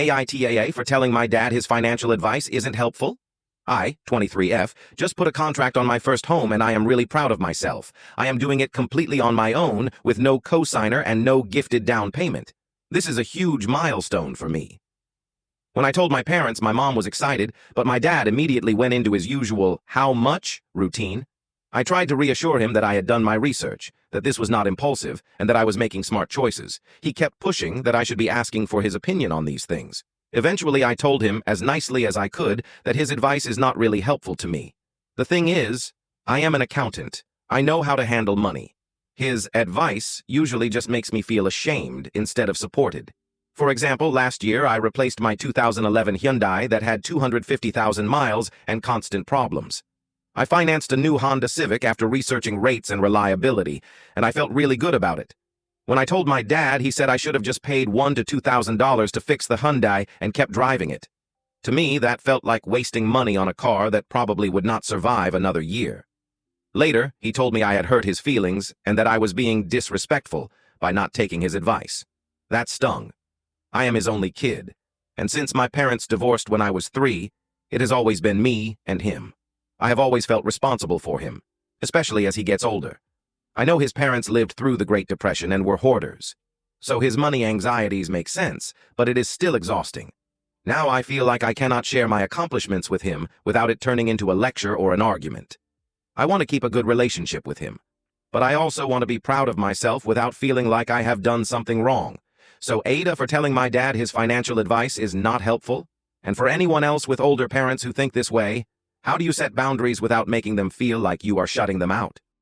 AITA for telling my dad his financial advice isn't helpful? I, 23F, just put a contract on my first home and I am really proud of myself. I am doing it completely on my own with no cosigner and no gifted down payment. This is a huge milestone for me. When I told my parents, my mom was excited, but my dad immediately went into his usual "how much" routine. I tried to reassure him that I had done my research, that this was not impulsive, and that I was making smart choices. He kept pushing that I should be asking for his opinion on these things. Eventually, I told him, as nicely as I could, that his advice is not really helpful to me. The thing is, I am an accountant. I know how to handle money. His advice usually just makes me feel ashamed instead of supported. For example, last year I replaced my 2011 Hyundai that had 250,000 miles and constant problems. I financed a new Honda Civic after researching rates and reliability, and I felt really good about it. When I told my dad, he said I should have just paid $1,000 to $2,000 to fix the Hyundai and kept driving it. To me, that felt like wasting money on a car that probably would not survive another year. Later, he told me I had hurt his feelings and that I was being disrespectful by not taking his advice. That stung. I am his only kid, and since my parents divorced when I was 3, it has always been me and him. I have always felt responsible for him, especially as he gets older. I know his parents lived through the Great Depression and were hoarders, so his money anxieties make sense, but it is still exhausting. Now I feel like I cannot share my accomplishments with him without it turning into a lecture or an argument. I want to keep a good relationship with him, but I also want to be proud of myself without feeling like I have done something wrong. So AITA for telling my dad his financial advice is not helpful? And for anyone else with older parents who think this way, how do you set boundaries without making them feel like you are shutting them out?